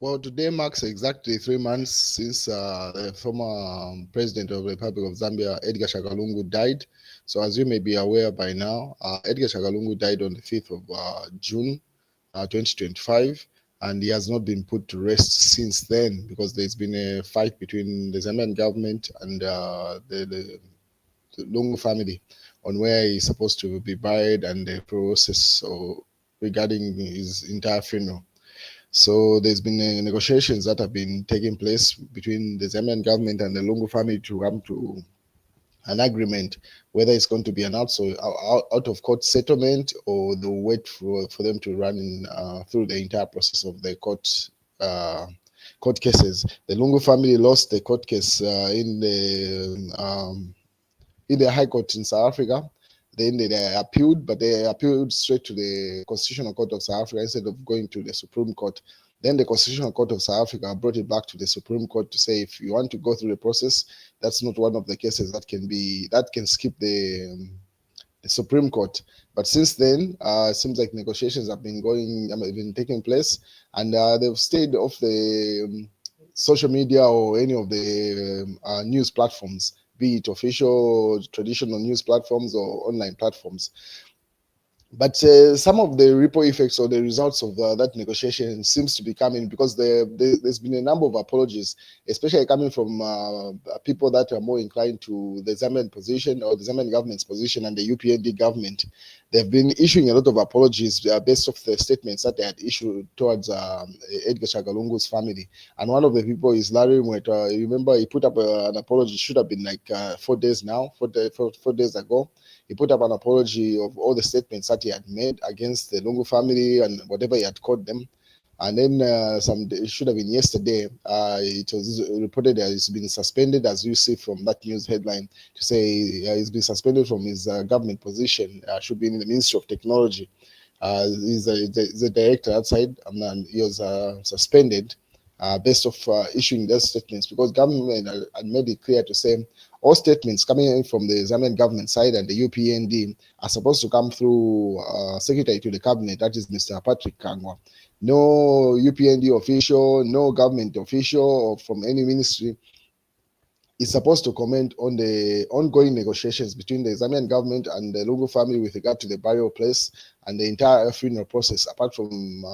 Well, today marks exactly 3 months since the former president of the Republic of Zambia, Edgar Shagalungu, died. So, as you may be aware by now, Edgar Shagalungu died on the 5th of June 2025, and he has not been put to rest since then because there's been a fight between the Zambian government and the Lungu family on where he's supposed to be buried and the process regarding his entire funeral. So there's been negotiations that have been taking place between the Zambian government and the Lungu family to come to an agreement, whether it's going to be an out of court settlement or they'll wait for them to run through the entire process of the court cases. The Lungu family lost the court case in the High Court in South Africa. Then they appealed, but they appealed straight to the Constitutional Court of South Africa instead of going to the Supreme Court. Then the Constitutional Court of South Africa brought it back to the Supreme Court to say if you want to go through the process, that's not one of the cases that can skip the Supreme Court. But since then, it seems like negotiations have been taking place, and they've stayed off the social media or any of the news platforms, be it official, traditional news platforms or online platforms. But some of the ripple effects or the results of that negotiation seems to be coming because there's been a number of apologies, especially coming from people that are more inclined to the Zambian position or the Zambian government's position and the UPND government. They've been issuing a lot of apologies based off the statements that they had issued towards Edgar Shagalungu's family. And one of the people is Larry Mweta. Remember, he put up an apology, should have been like 4 days now, 4 days ago. He put up an apology of all the statements that he had made against the Lungu family and whatever he had called them. And then it should have been yesterday, it was reported that he's been suspended, as you see from that news headline, to say he's been suspended from his government position, should be in the Ministry of Technology. He's a director outside, and he was suspended based off issuing those statements because government had made it clear to say all statements coming in from the Zambian government side and the UPND are supposed to come through Secretary to the Cabinet, that is Mr. Patrick Kangwa. No UPND official, no government official or from any ministry is supposed to comment on the ongoing negotiations between the Zambian government and the Lungu family with regard to the burial place and the entire funeral process, apart from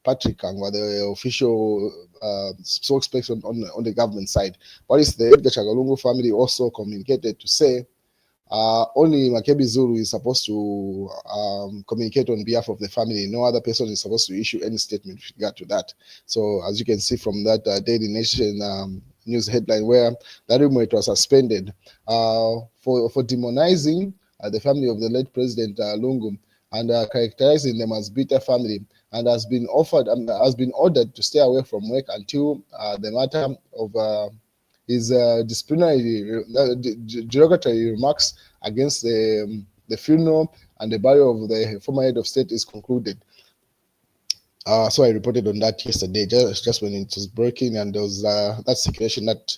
Patrick Kangwa, the official spokesperson on the government side. What is the Edgar Shagalungu family also communicated to say only Makebi Zulu is supposed to communicate on behalf of the family. No other person is supposed to issue any statement with regard to that. So as you can see from that Daily Nation news headline where Larry was suspended for demonizing the family of the late President Lungu and characterizing them as bitter family, and has been ordered to stay away from work until the matter of his disciplinary derogatory remarks against the funeral and the burial of the former head of state is concluded. So I reported on that yesterday, just when it was breaking, and there was that situation that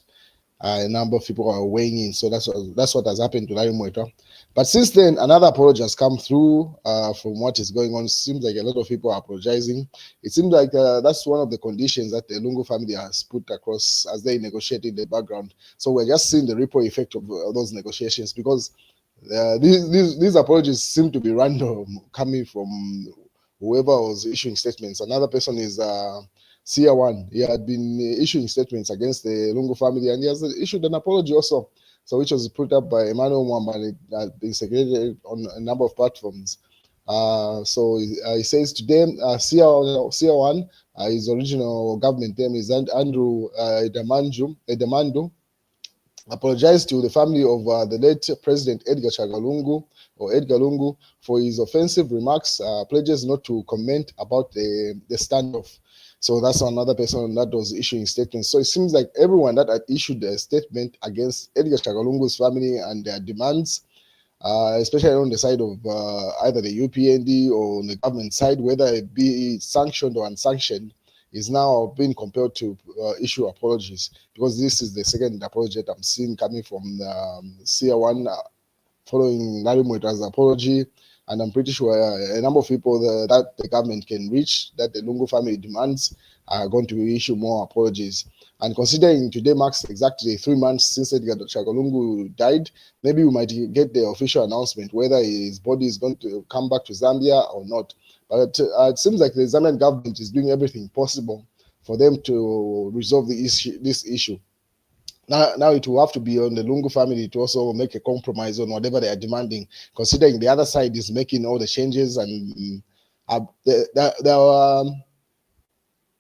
a number of people are weighing in. So that's what has happened to Larry Mweta. But since then, another apology has come through from what is going on. It seems like a lot of people are apologizing. It seems like that's one of the conditions that the Lungu family has put across as they negotiate in the background. So we're just seeing the ripple effect of those negotiations because these apologies seem to be random, coming from whoever was issuing statements. Another person is Sia1. He had been issuing statements against the Lungu family, and he has issued an apology also, so which was put up by Emmanuel Mwamba and it had been circulated on a number of platforms. So he says today, Sia1, his original government name is Andrew Edamandu, apologized to the family of the late President Edgar Shagalungu or Edgar Lungu for his offensive remarks, pledges not to comment about the standoff. So that's another person that was issuing statements. So it seems like everyone that had issued a statement against Edgar Shagalungu's family and their demands, especially on the side of either the UPND or on the government side, whether it be sanctioned or unsanctioned, is now being compelled to issue apologies, because this is the second apology that I'm seeing coming from Sia1 following Larry Mweta's apology, and I'm pretty sure a number of people that the government can reach, that the Lungu family demands, are going to issue more apologies. And considering today marks exactly 3 months since Edgar Chakalungu died, maybe we might get the official announcement whether his body is going to come back to Zambia or not. But it seems like the Zambian government is doing everything possible for them to resolve this issue. Now it will have to be on the Lungu family to also make a compromise on whatever they are demanding, considering the other side is making all the changes, and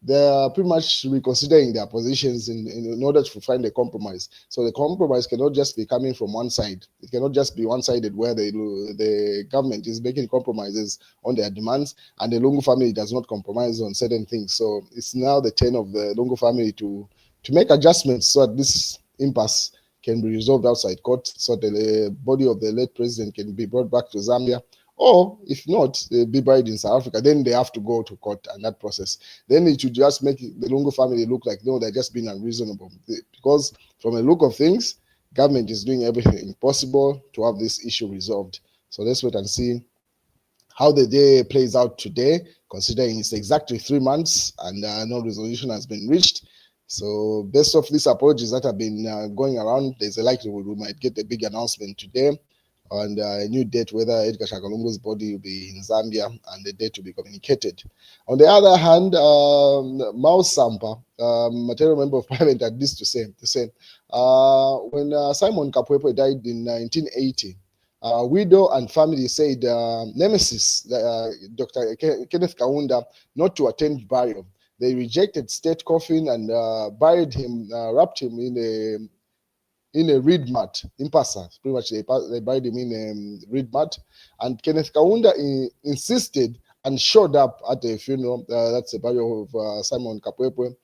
they're pretty much reconsidering their positions in order to find a compromise. So the compromise cannot just be coming from one side. It cannot just be one-sided where the government is making compromises on their demands and the Lungu family does not compromise on certain things. So it's now the turn of the Lungu family to make adjustments so that this impasse can be resolved outside court, so the body of the late president can be brought back to Zambia. Or if not, they'll be buried in South Africa. Then they have to go to court and that process. Then it should just make the Lungu family look like, no, they're just being unreasonable. Because from a look of things, government is doing everything possible to have this issue resolved. So let's wait and see how the day plays out today, considering it's exactly 3 months and no resolution has been reached. So based off these apologies that have been going around, there's a likelihood we might get a big announcement today and a new date whether Edgar Chakalungu's body will be in Zambia and the date to be communicated. On the other hand, Mao Sampa, material member of parliament, had this to say. When Simon Kapwepo died in 1980, widow and family said nemesis, Dr. Kenneth Kaunda, not to attend burial. They rejected state coffin and buried him, wrapped him in a reed mat, impasa. Pretty much they buried him in a reed mat. And Kenneth Kaunda insisted and showed up at the funeral. That's the burial of Simon Kapwepwe.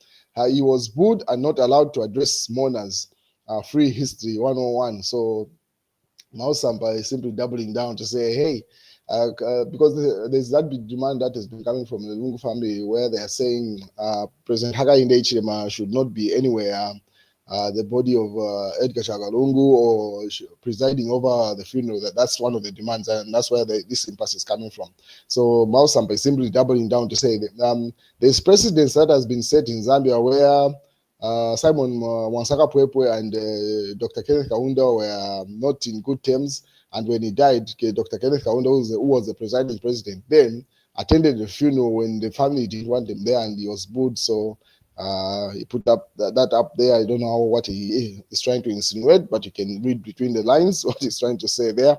He was booed and not allowed to address mourners. Free history 101. So Mao Sampa is simply doubling down to say, hey, because there's that big demand that has been coming from the Lungu family where they are saying President Hakainde Hichilema should not be anywhere. The body of Edgar Chakalungu or presiding over the funeral, that's one of the demands, and that's where this impasse is coming from. So Mao Sampa is simply doubling down to say that there's precedence that has been set in Zambia where Simon Mwansaka Pwepwe and Dr. Kenneth Kaunda were not in good terms, and when he died, Dr. Kenneth Kaunda, who was the presiding president then, attended the funeral when the family didn't want him there and he was booed. So he put up that up there. I don't know what he is trying to insinuate, but you can read between the lines what he's trying to say there.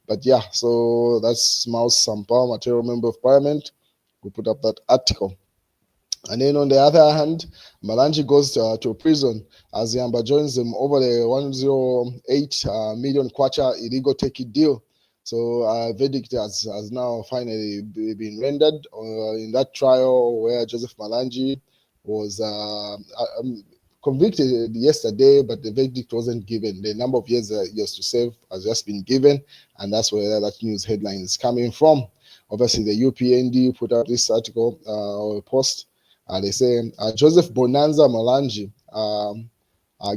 But yeah, so that's Mao Sampa, material member of parliament, who put up that article. And then on the other hand, Malanji goes to prison as Yamba joins them over the 108 million kwacha illegal take deal. So verdict has now finally been rendered in that trial where Joseph Malanji was convicted yesterday, but the verdict wasn't given. The number of years he has to serve has just been given, and that's where that news headline is coming from. Obviously, the UPND put out this article or post. They say Joseph Bonanza Malanji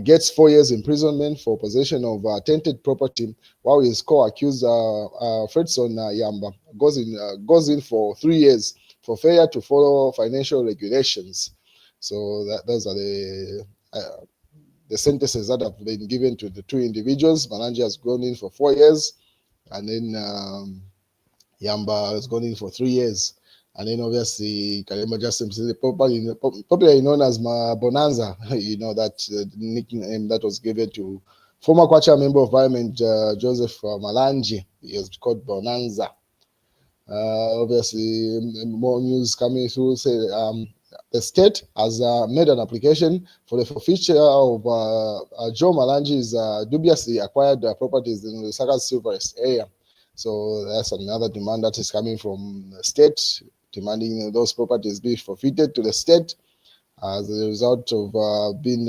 gets 4 years imprisonment for possession of tainted property, while his co-accused Fredson Yamba goes in for 3 years for failure to follow financial regulations. So those are the sentences that have been given to the two individuals. Malanji has gone in for 4 years, and then Yamba has gone in for 3 years. And then obviously Kalema just popularly known as Bonanza, you know, that nickname that was given to former Kwacha member of parliament Joseph Malanji. He was called Bonanza. Obviously, more news coming through. Say the state has made an application for the forfeiture of Joe Malanji's dubiously acquired properties in the Lusaka Silverest area. So that's another demand that is coming from the state, demanding those properties be forfeited to the state as a result of being,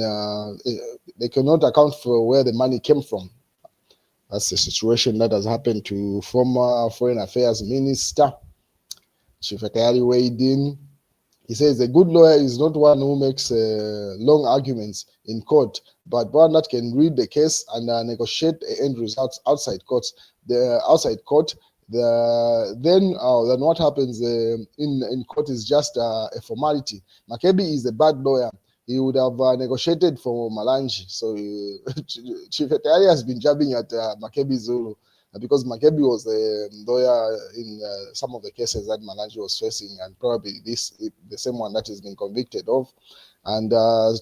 they cannot account for where the money came from. That's the situation that has happened to former Foreign Affairs Minister Chief Ekayari weighed in. He says a good lawyer is not one who makes long arguments in court, but one that can read the case and negotiate end results outside courts. Outside court, Then what happens in court is just a formality. Makebi is a bad lawyer. He would have negotiated for Malanji. So Chief Etali has been jabbing at Makebi Zulu because Makebi was a lawyer in some of the cases that Malanji was facing, and probably the same one that he's been convicted of. And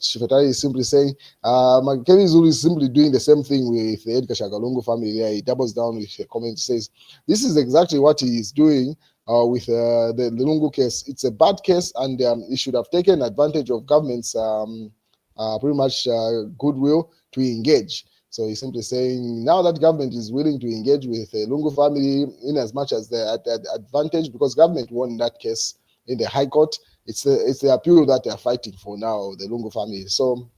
Chief Etali is simply saying, Makebi Zulu is simply doing the same thing with the Edgar Shagalungu family. There, he doubles down with a comment, says, this is exactly what he is doing with the Lungu case. It's a bad case, and he should have taken advantage of government's pretty much goodwill to engage. So he's simply saying now that government is willing to engage with the Lungu family in as much as they're at advantage, because government won that case in the High Court. It's the appeal that they're fighting for now, the Lungu family. So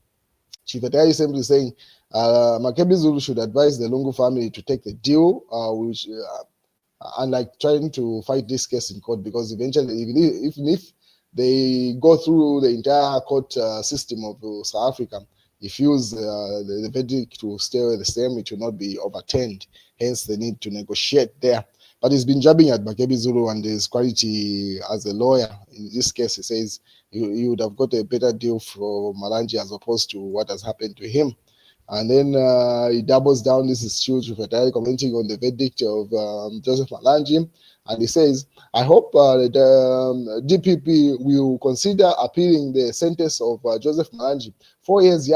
Chief Etali is simply saying Makebi Zulu should advise the Lungu family to take the deal, which unlike trying to fight this case in court, because eventually, even if they go through the entire court system of South Africa, he feels the verdict will stay the same, it will not be overturned. Hence, they need to negotiate there. But he's been jabbing at Makebi Zulu and his quality as a lawyer. In this case, he says he would have got a better deal for Malanji as opposed to what has happened to him. And then he doubles down. This is Chief Etali commenting on the verdict of Joseph Malanji. And he says, I hope the DPP will consider appealing the sentence of Joseph Malanji. 4 years,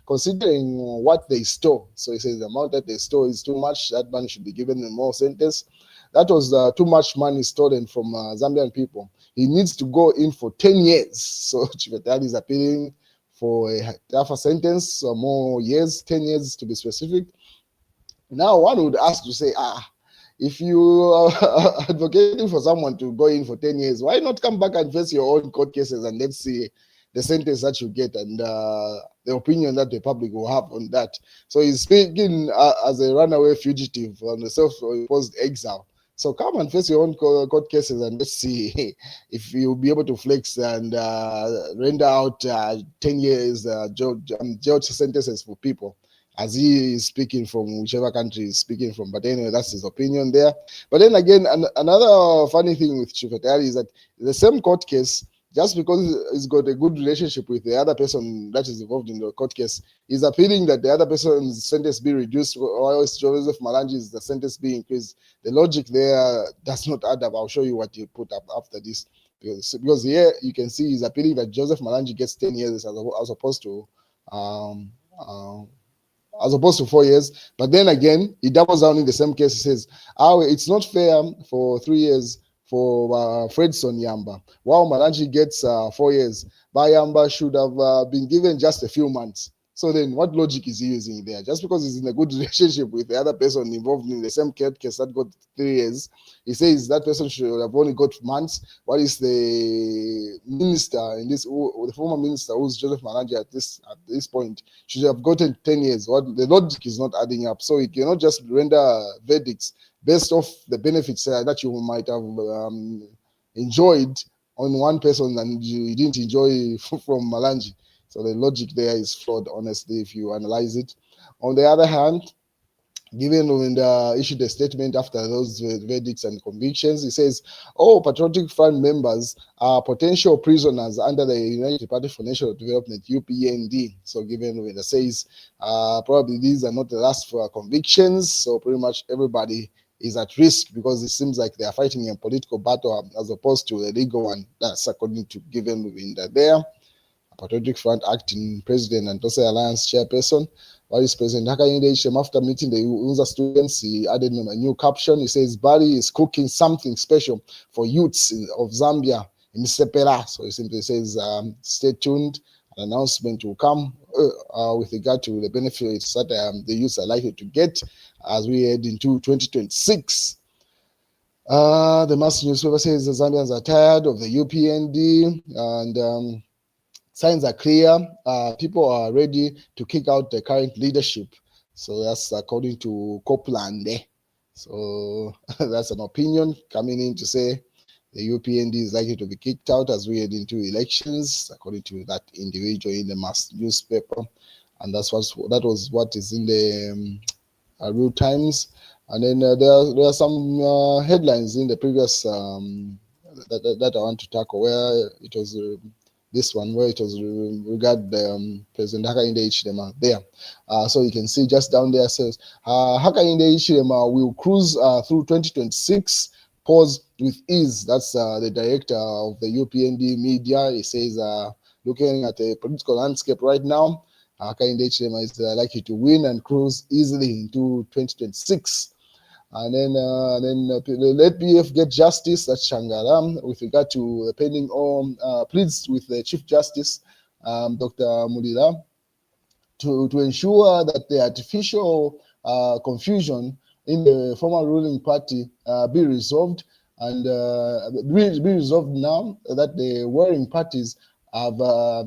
considering what they stole. So he says the amount that they stole is too much. That money should be given a more sentence. That was too much money stolen from Zambian people. He needs to go in for 10 years. So Chief Etali is appealing for a tougher sentence, or more years, 10 years to be specific. Now, one would ask to say, if you are advocating for someone to go in for 10 years, why not come back and face your own court cases and let's see the sentence that you get and the opinion that the public will have on that. So he's speaking as a runaway fugitive on a self-imposed exile. So come and face your own court cases and let's see if you'll be able to flex and render out 10 years jail sentences for people, as he is speaking from whichever country he's speaking from. But anyway, that's his opinion there. But then again, another funny thing with Chief Etali is that the same court case, just because he's got a good relationship with the other person that is involved in the court case, is appealing that the other person's sentence be reduced, or else Joseph Malanji's the sentence be increased. The logic there does not add up. I'll show you what you put up after this. Because here you can see he's appealing that Joseph Malanji gets 10 years as opposed to 4 years. But then again, he doubles down in the same case. He says, it's not fair for 3 years for Fredson Yamba, while Malanji gets 4 years. Bayamba should have been given just a few months. So then what logic is he using there? Just because he's in a good relationship with the other person involved in the same case that got 3 years, he says that person should have only got months. What is the minister in this, the former minister, who's Joseph Malanji at this point, should have gotten 10 years? What the logic is not adding up. So you cannot just render verdicts based off the benefits that you might have enjoyed on one person and you didn't enjoy from Malanji. So the logic there is flawed, honestly, if you analyze it. On the other hand, given when they issued a statement after those verdicts and convictions, he says, Patriotic Front members are potential prisoners under the United Party for National Development, UPND. So given when it says, probably these are not the last for convictions, so pretty much everybody is at risk, because it seems like they are fighting a political battle as opposed to a legal one. That's according to given in there. Patriotic Front acting president and also alliance chairperson, Vice President Hakainde Ishem, after meeting the UNZA students, he added a new caption. He says, Bali is cooking something special for youths of Zambia in Sepera. So he simply says, stay tuned. An announcement will come with regard to the benefits that the youths are likely to get as we head into 2026. The mass newspaper says the Zambians are tired of the UPND and signs are clear. People are ready to kick out the current leadership. So that's according to Copeland. So that's an opinion coming in to say the UPND is likely to be kicked out as we head into elections, according to that individual in the mass newspaper. And that was what is in the Real Times. And then there are some headlines in the previous that I want to tackle, where it was this one, where it was regard President Hakainde Hichilema there. So you can see just down there says Hakainde Hichilema will cruise through 2026 pause with ease. That's the director of the UPND media. He says, looking at the political landscape right now, Hakainde Hichilema is likely to win and cruise easily into 2026. And then let PF get justice at Shangaram with regard to the pending pleads with the Chief Justice, Dr. Mulila, to ensure that the artificial confusion in the former ruling party be resolved, and be resolved now that the warring parties have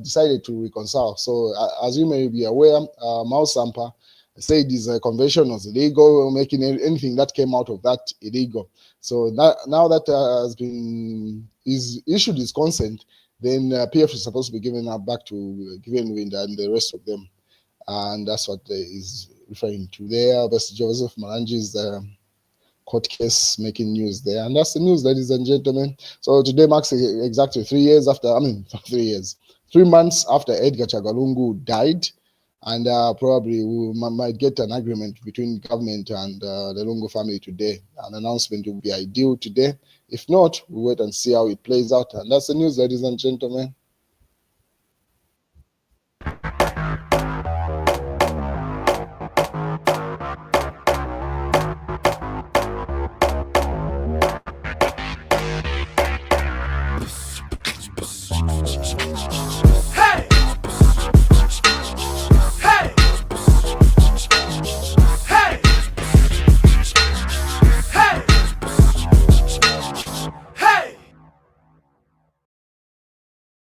decided to reconcile. So as you may be aware, Mao Sampa said his convention was illegal, making anything that came out of that illegal. So now that has been issued his consent, then PF is supposed to be given back to Given Wind and the rest of them. And that's what is referring to there. Mr. Joseph Marangi's court case making news there. And that's the news, ladies and gentlemen. So today marks exactly 3 years after, 3 years, 3 months after Edgar Chagalungu died. And probably we might get an agreement between government and the Lungu family today. An announcement will be ideal today. If not, we'll wait and see how it plays out. And that's the news, ladies and gentlemen.